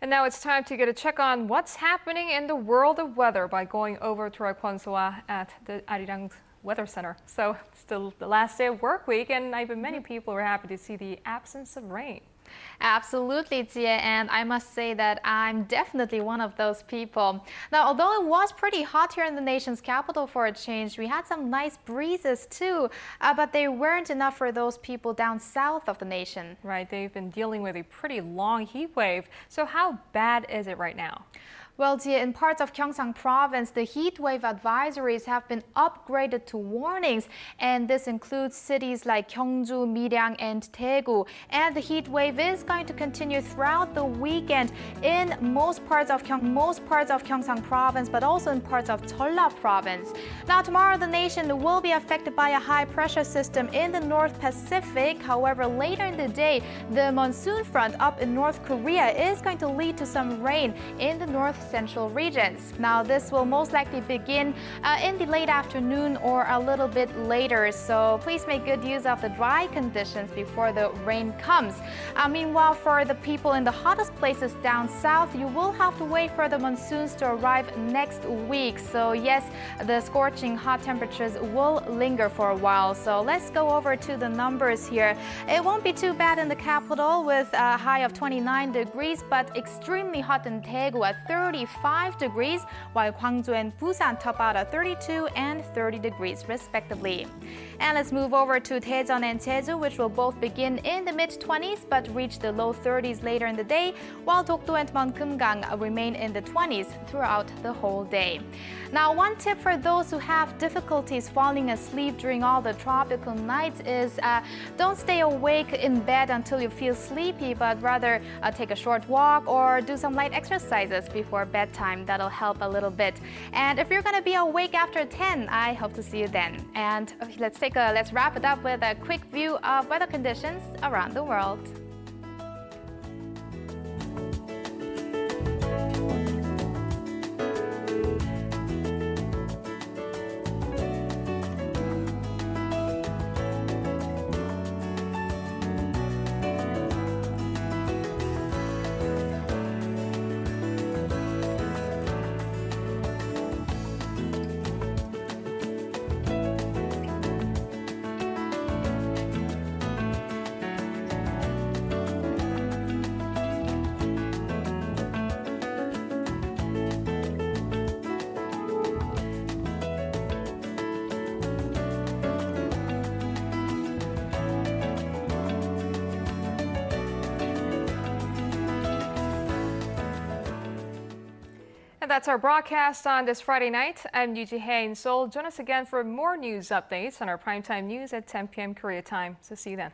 And now it's time to get a check on what's happening in the world of weather by going over to our Kwon Soa at the Arirang Weather Center. So it's still the last day of work week, and I bet many people are happy to see the absence of rain. Absolutely, Jie, and I must say that I'm definitely one of those people. Now, although it was pretty hot here in the nation's capital for a change, we had some nice breezes too, but they weren't enough for those people down south of the nation. Right, they've been dealing with a pretty long heat wave. So how bad is it right now? Well, Jie, in parts of Gyeongsang province, the heat wave advisories have been upgraded to warnings, and this includes cities like Gyeongju, Miryang, and Daegu. And the heat wave is going to continue throughout the weekend in most parts of Gyeongsang province, but also in parts of Jeolla province. Now, tomorrow the nation will be affected by a high pressure system in the North Pacific. However, later in the day, the monsoon front up in North Korea is going to lead to some rain in the north central regions. Now, this will most likely begin in the late afternoon or a little bit later, so please make good use of the dry conditions before the rain comes. Meanwhile, for the people in the hottest places down south, you will have to wait for the monsoons to arrive next week. So yes, the scorching hot temperatures will linger for a while. So let's go over to the numbers here. It won't be too bad in the capital with a high of 29 degrees, but extremely hot in Daegu at 35 degrees, while Gwangju and Busan top out at 32 and 30 degrees respectively. And let's move over to Daejeon and Jeju, which will both begin in the mid-20s but reach the low 30s later in the day, while Dokdo and Myeongkimgang remain in the 20s throughout the whole day. Now, one tip for those who have difficulties falling asleep during all the tropical nights is don't stay awake in bed until you feel sleepy, but rather take a short walk or do some light exercises before bedtime. That'll help a little bit. And if you're going to be awake after 10, I hope to see you then. And let's wrap it up with a quick view of weather conditions around the world. And that's our broadcast on this Friday night. I'm Yoo Ji-hye in Seoul. Join us again for more news updates on our primetime news at 10 p.m. Korea time. So see you then.